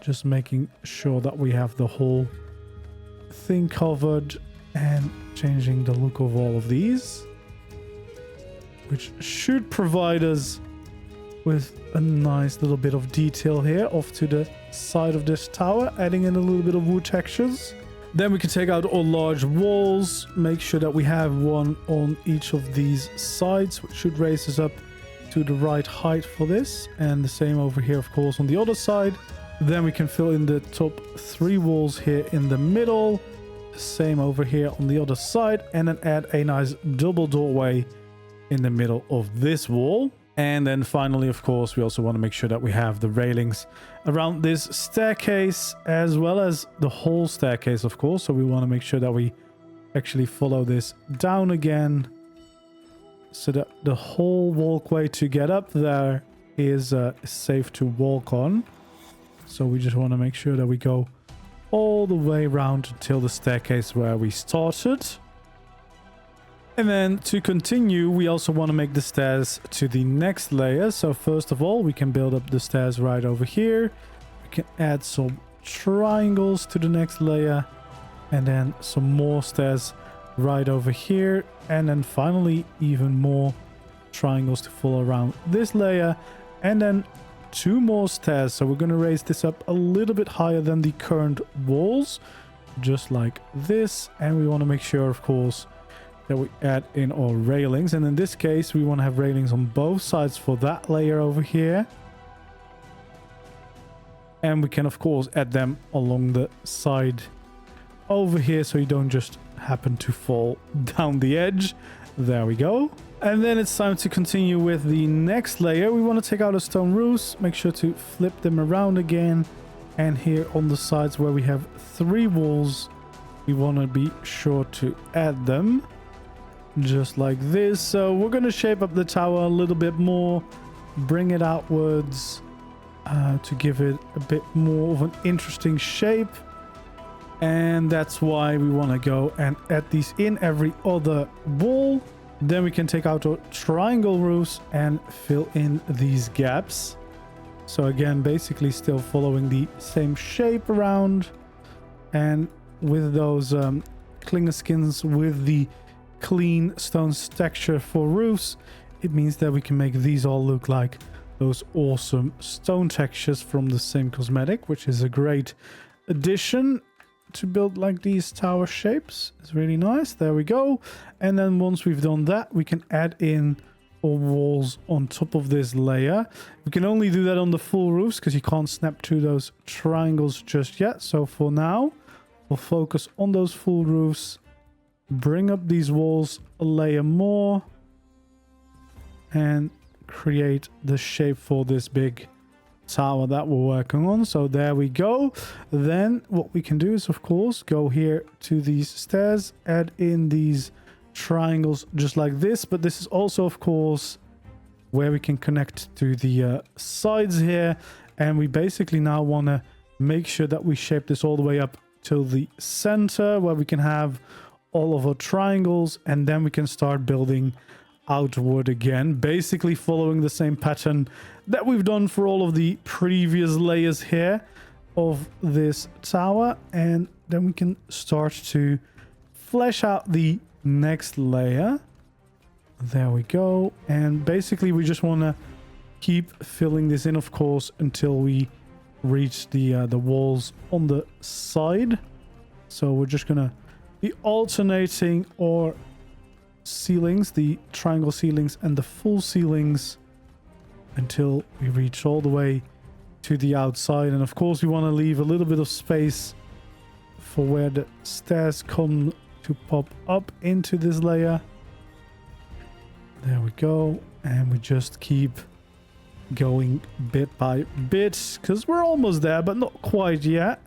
just making sure that we have the whole thing covered and changing the look of all of these, which should provide us with a nice little bit of detail here off to the side of this tower, adding in a little bit of wood textures. Then we can take out all large walls, make sure that we have one on each of these sides, which should raise us up to the right height for this, and the same over here, of course, on the other side. Then we can fill in the top 3 walls here in the middle, same over here on the other side, and then add a nice double doorway in the middle of this wall. And then finally, of course, we also want to make sure that we have the railings around this staircase, as well as the whole staircase, of course. So we want to make sure that we actually follow this down again, so that the whole walkway to get up there is safe to walk on. So we just want to make sure that we go all the way around until the staircase where we started. And then to continue, we also want to make the stairs to the next layer. So first of all, we can build up the stairs right over here. We can add some triangles to the next layer, and then some more stairs right over here, and then finally even more triangles to follow around this layer, and then 2 more stairs. So we're going to raise this up a little bit higher than the current walls, just like this. And we want to make sure, of course, that we add in our railings, and in this case we want to have railings on both sides for that layer over here. And we can, of course, add them along the side over here, so you don't just happen to fall down the edge. There we go. And then it's time to continue with the next layer. We want to take out the stone roofs, make sure to flip them around again, and here on the sides where we have 3 walls, we want to be sure to add them just like this. So we're going to shape up the tower a little bit more, bring it outwards to give it a bit more of an interesting shape. And that's why we want to go and add these in every other wall. Then we can take out our triangle roofs and fill in these gaps. So again, basically still following the same shape around, and with those clinger skins with the clean stone texture for roofs, it means that we can make these all look like those awesome stone textures from the same cosmetic, which is a great addition to build like these tower shapes. It's really nice. There we go. And then once we've done that, we can add in our walls on top of this layer. We can only do that on the full roofs because you can't snap to those triangles just yet. So for now, we'll focus on those full roofs, bring up these walls a layer more, and create the shape for this big tower that we're working on. So there we go. Then what we can do is, of course, go here to these stairs, add in these triangles just like this. But this is also, of course, where we can connect to the sides here. And we basically now want to make sure that we shape this all the way up to the center, where we can have all of our triangles, and then we can start building outward again, basically following the same pattern that we've done for all of the previous layers here of this tower. And then we can start to flesh out the next layer. There we go. And basically we just want to keep filling this in, of course, until we reach the walls on the side. So we're just gonna be alternating our ceilings, the triangle ceilings and the full ceilings, until we reach all the way to the outside. And of course we want to leave a little bit of space for where the stairs come to pop up into this layer. There we go. And we just keep going bit by bit, because we're almost there, but not quite yet.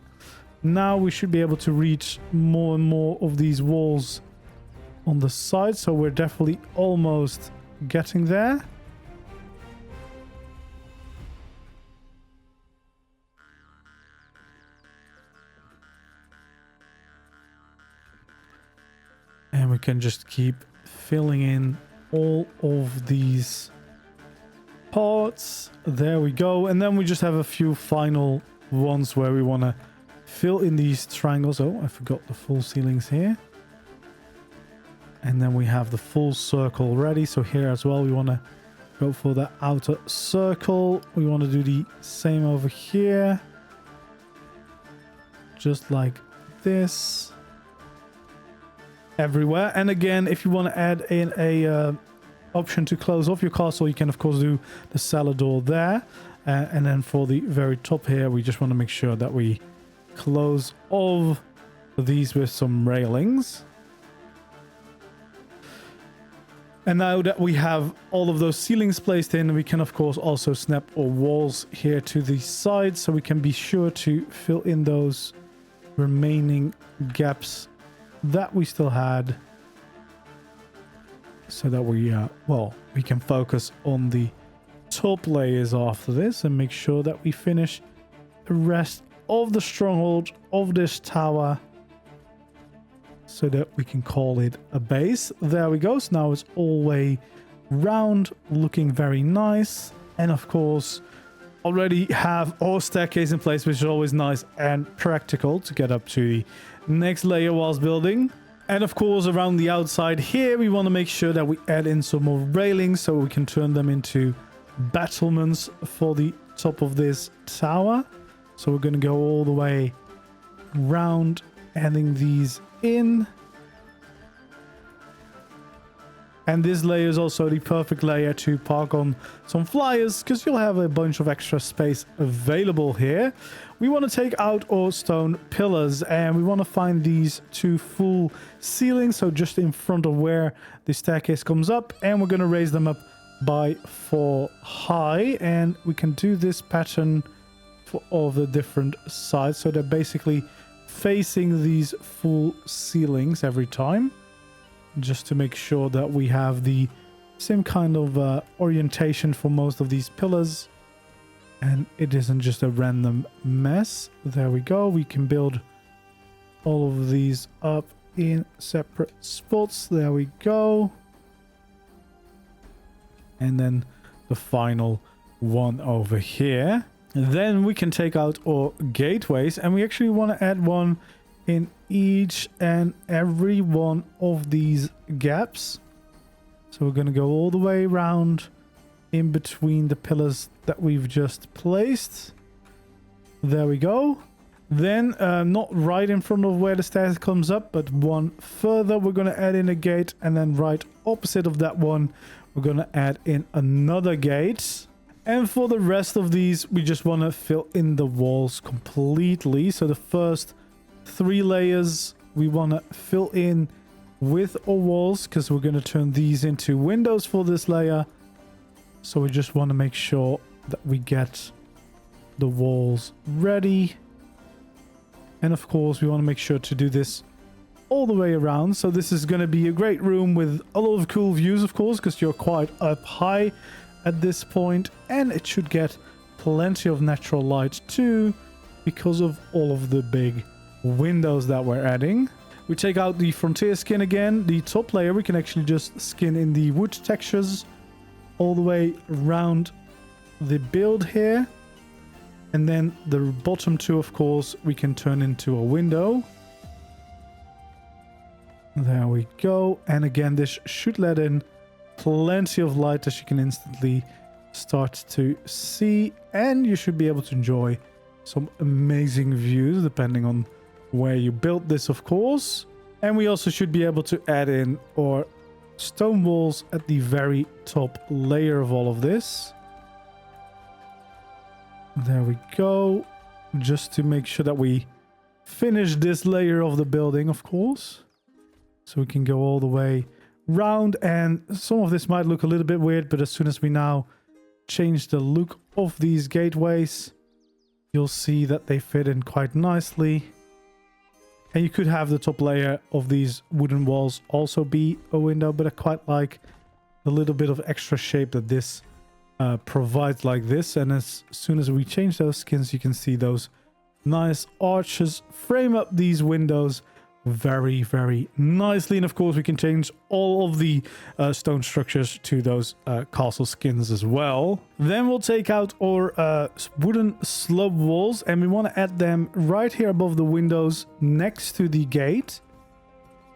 Now we should be able to reach more and more of these walls on the side, so we're definitely almost getting there. And we can just keep filling in all of these parts. There we go. And then we just have a few final ones where we want to fill in these triangles. Oh, I forgot the full ceilings here. And then we have the full circle ready. So here as well, we want to go for the outer circle. We want to do the same over here. Just like this. Everywhere. And again, if you want to add in a option to close off your castle, you can of course do the cellar door there. And then for the very top here, we just want to make sure that we close off these with some railings. And now that we have all of those ceilings placed in, we can of course also snap our walls here to the side, so we can be sure to fill in those remaining gaps that we still had, so that we we can focus on the top layers after this and make sure that we finish the rest of the stronghold of this tower, so that we can call it a base. There we go. So now it's all the way round, looking very nice. And of course already have our staircase in place, which is always nice and practical to get up to the next layer whilst building. And of course around the outside here, we want to make sure that we add in some more railings so we can turn them into battlements for the top of this tower. So we're going to go all the way round, adding these in. And this layer is also the perfect layer to park on some flyers, because you'll have a bunch of extra space available here. We want to take out our stone pillars, and we want to find these two full ceilings, so just in front of where the staircase comes up, and we're going to raise them up by 4 high. And we can do this pattern for all the different sides, so they're basically facing these full ceilings every time, just to make sure that we have the same kind of orientation for most of these pillars and it isn't just a random mess. There we go. We can build all of these up in separate spots. There we go. And then the final one over here. Then we can take out our gateways, and we actually want to add one in each and every one of these gaps. So we're going to go all the way around in between the pillars that we've just placed. There we go. Then not right in front of where the stairs comes up, but one further, we're going to add in a gate, and then right opposite of that one, we're going to add in another gate. And for the rest of these, we just want to fill in the walls completely. So the first 3 layers we want to fill in with our walls, because we're going to turn these into windows for this layer. So we just want to make sure that we get the walls ready. And of course, we want to make sure to do this all the way around. So this is going to be a great room with a lot of cool views, of course, because you're quite up high at this point, and it should get plenty of natural light too, because of all of the big windows that we're adding. We take out the frontier skin again. The top layer we can actually just skin in the wood textures all the way around the build here. And then the bottom two, of course, we can turn into a window. There we go. And again, this should let in plenty of light, as you can instantly start to see. And you should be able to enjoy some amazing views, depending on where you built this, of course. And we also should be able to add in our stone walls at the very top layer of all of this. There we go. Just to make sure that we finish this layer of the building, of course. So we can go all the way round, and some of this might look a little bit weird, but as soon as we now change the look of these gateways, you'll see that they fit in quite nicely. And you could have the top layer of these wooden walls also be a window, but I quite like the little bit of extra shape that this provides like this. And as soon as we change those skins, you can see those nice arches frame up these windows very, very nicely. And of course, we can change all of the stone structures to those castle skins as well. Then we'll take out our wooden slope walls, and we want to add them right here above the windows next to the gate.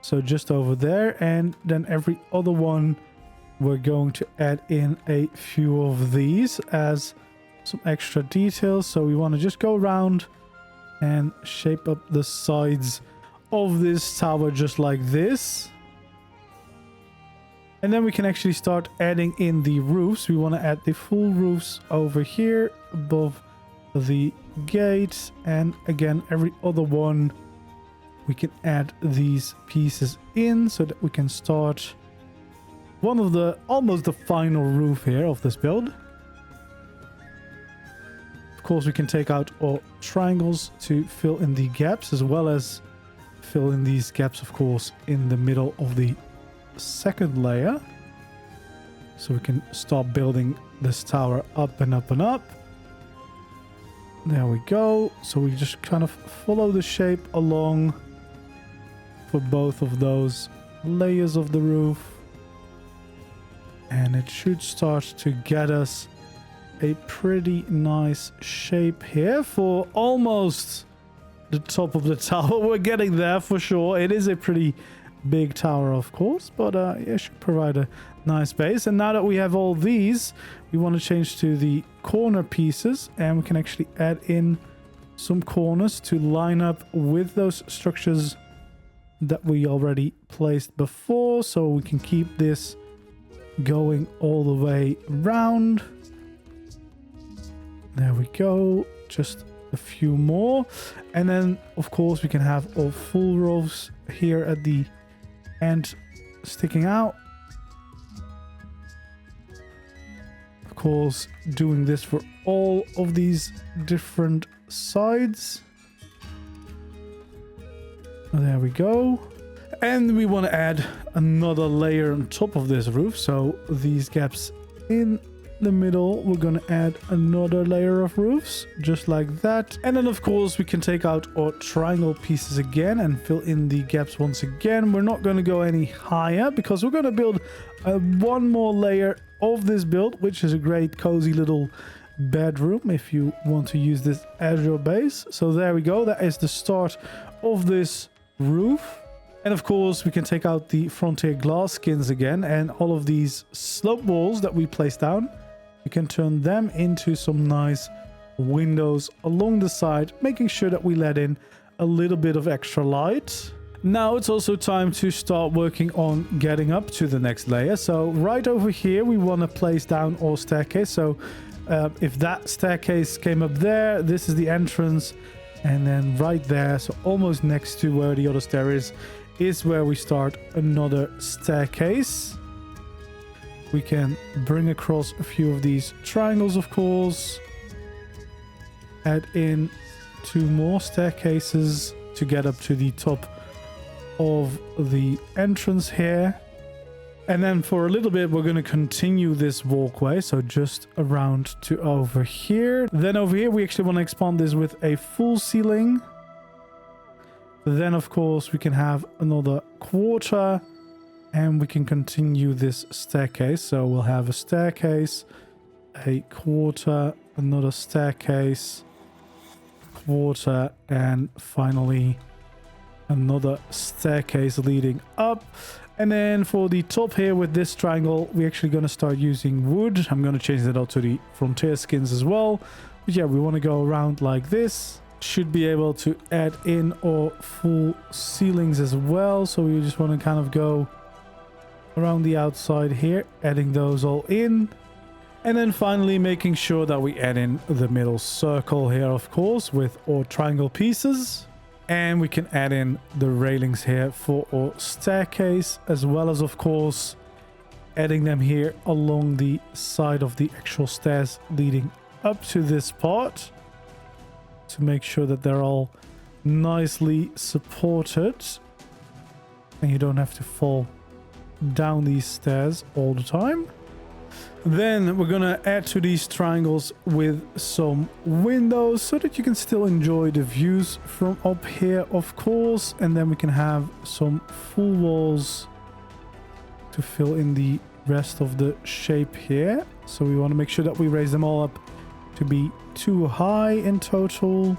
So just over there. And then every other one, we're going to add in a few of these as some extra details. So we want to just go around and shape up the sides of this tower just like this. And then we can actually start adding in the roofs. We want to add the full roofs over here above the gate, and again every other one we can add these pieces in so that we can start one of the almost the final roof here of this build. Of course, we can take out all triangles to fill in the gaps, as well as fill in these gaps, of course, in the middle of the second layer. So we can start building this tower up and up and up. There we go. So we just kind of follow the shape along for both of those layers of the roof. And it should start to get us a pretty nice shape here for almost the top of the tower. We're getting there for sure. It is a pretty big tower, of course, but it should provide a nice base. And now that we have all these, we want to change to the corner pieces, and we can actually add in some corners to line up with those structures that we already placed before, so we can keep this going all the way around. There we go. Just a few more, and then of course we can have all full roofs here at the end sticking out. Of course, doing this for all of these different sides. There we go. And we want to add another layer on top of this roof, so these gaps in the middle, we're going to add another layer of roofs just like that. And then of course we can take out our triangle pieces again and fill in the gaps once again. We're not going to go any higher because we're going to build one more layer of this build, which is a great cozy little bedroom if you want to use this as your base. So there we go. That is the start of this roof. And of course, we can take out the frontier glass skins again, and all of these slope walls that we placed down, we can turn them into some nice windows along the side, making sure that we let in a little bit of extra light. Now it's also time to start working on getting up to the next layer. So right over here, we want to place down our staircase. So if that staircase came up there, this is the entrance. And then right there, so almost next to where the other stair is where we start another staircase. We can bring across a few of these triangles, of course. Add in 2 more staircases to get up to the top of the entrance here. And then for a little bit, we're going to continue this walkway. So just around to over here. Then over here, we actually want to expand this with a full ceiling. Then, of course, we can have another quarter, and we can continue this staircase. So we'll have a staircase, a quarter, another staircase, quarter, and finally another staircase leading up. And then for the top here with this triangle, we're actually going to start using wood. I'm going to change that out to the frontier skins as well. But yeah, we want to go around like this. Should be able to add in our full ceilings as well. So we just want to kind of go around the outside here, adding those all in. And then finally making sure that we add in the middle circle here, of course, with our triangle pieces. And we can add in the railings here for our staircase, as well as, of course, adding them here along the side of the actual stairs leading up to this part, to make sure that they're all nicely supported and you don't have to fall down these stairs all the time. Then we're gonna add to these triangles with some windows so that you can still enjoy the views from up here, of course. And then we can have some full walls to fill in the rest of the shape here. So we want to make sure that we raise them all up to be too high in total,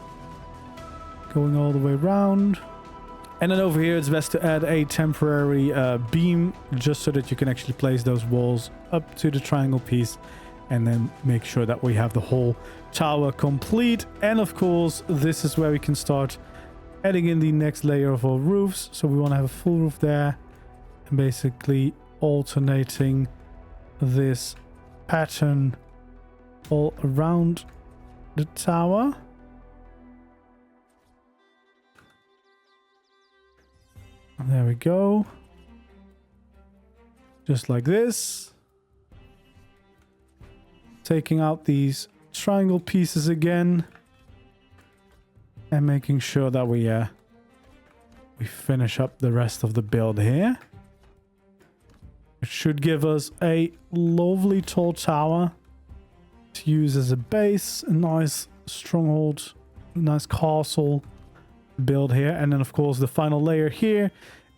going all the way around. And then over here, it's best to add a temporary beam, just so that you can actually place those walls up to the triangle piece, and then make sure that we have the whole tower complete. And of course, this is where we can start adding in the next layer of our roofs. So we want to have a full roof there, and basically alternating this pattern all around the tower. And there we go. Just like this. Taking out these triangle pieces again, and making sure that we finish up the rest of the build here. It should give us a lovely tall tower to use as a base, a nice stronghold, a nice castle build here. And then of course the final layer here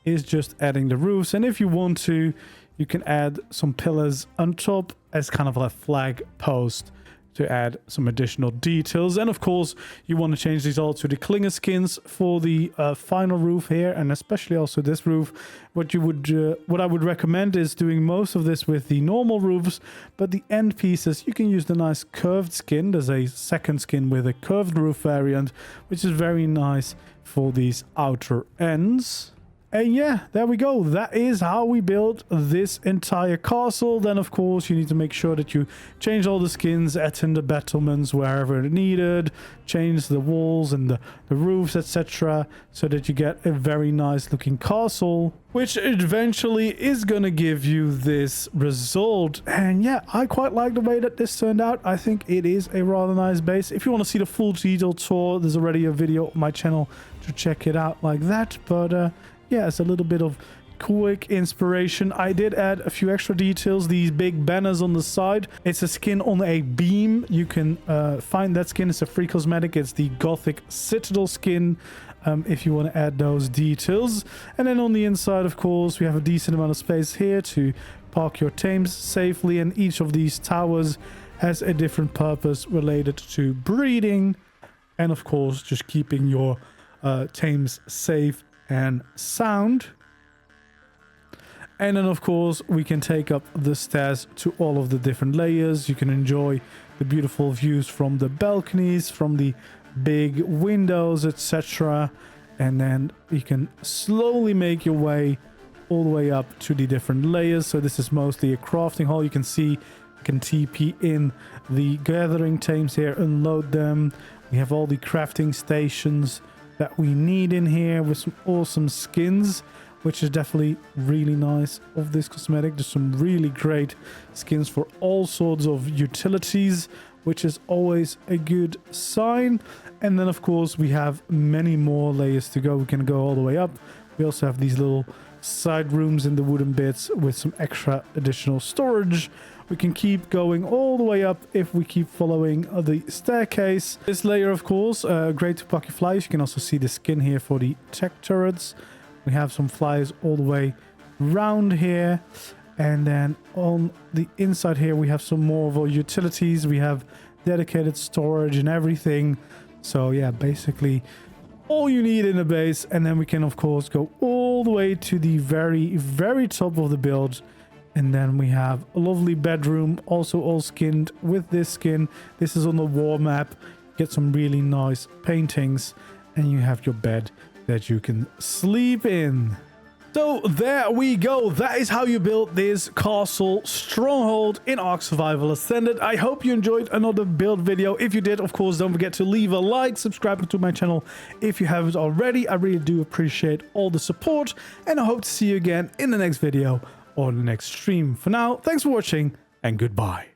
is just adding the roofs, and if you want to, you can add some pillars on top as kind of a flag post to add some additional details. And of course, you want to change these all to the Klinger skins for the final roof here, and especially also this roof. What I would recommend is doing most of this with the normal roofs, but the end pieces, you can use the nice curved skin. There's a second skin with a curved roof variant, which is very nice for these outer ends. And yeah, there we go. That is how we build this entire castle. Then, of course, you need to make sure that you change all the skins, add in the battlements wherever needed, change the walls and the roofs, etc., so that you get a very nice looking castle, which eventually is going to give you this result. And yeah, I quite like the way that this turned out. I think it is a rather nice base. If you want to see the full detailed tour, there's already a video on my channel to check it out like that. But yeah, it's a little bit of quick inspiration. I did add a few extra details. These big banners on the side, it's a skin on a beam. You can find that skin. It's a free cosmetic. It's the Gothic Citadel skin, if you want to add those details. And then on the inside, of course, we have a decent amount of space here to park your tames safely, and each of these towers has a different purpose related to breeding, and of course just keeping your tames safe and sound. And then of course we can take up the stairs to all of the different layers. You can enjoy the beautiful views from the balconies, from the big windows, etc. And then you can slowly make your way all the way up to the different layers. So this is mostly a crafting hall. You can see you can TP in the gathering tames here, unload them. We have all the crafting stations that we need in here with some awesome skins, which is definitely really nice of this cosmetic. There's some really great skins for all sorts of utilities, which is always a good sign. And then of course we have many more layers to go. We can go all the way up. We also have these little side rooms in the wooden bits with some extra additional storage, We can keep going all the way up if we keep following the staircase. This layer, of course, great to plucky flies. You can also see the skin here for the tech turrets. We have some flies all the way round here. And then on the inside here, we have some more of our utilities. We have dedicated storage and everything. So yeah, basically all you need in a base. And then we can, of course, go all the way to the very top of the build. And then we have a lovely bedroom, also all skinned with this skin. This is on the war map. Get some really nice paintings. And you have your bed that you can sleep in. So there we go. That is how you build this castle Stronghold in Ark Survival Ascended. I hope you enjoyed another build video. If you did, of course, don't forget to leave a like, subscribe to my channel if you haven't already. I really do appreciate all the support, and I hope to see you again in the next video or the next stream. For now, thanks for watching and goodbye.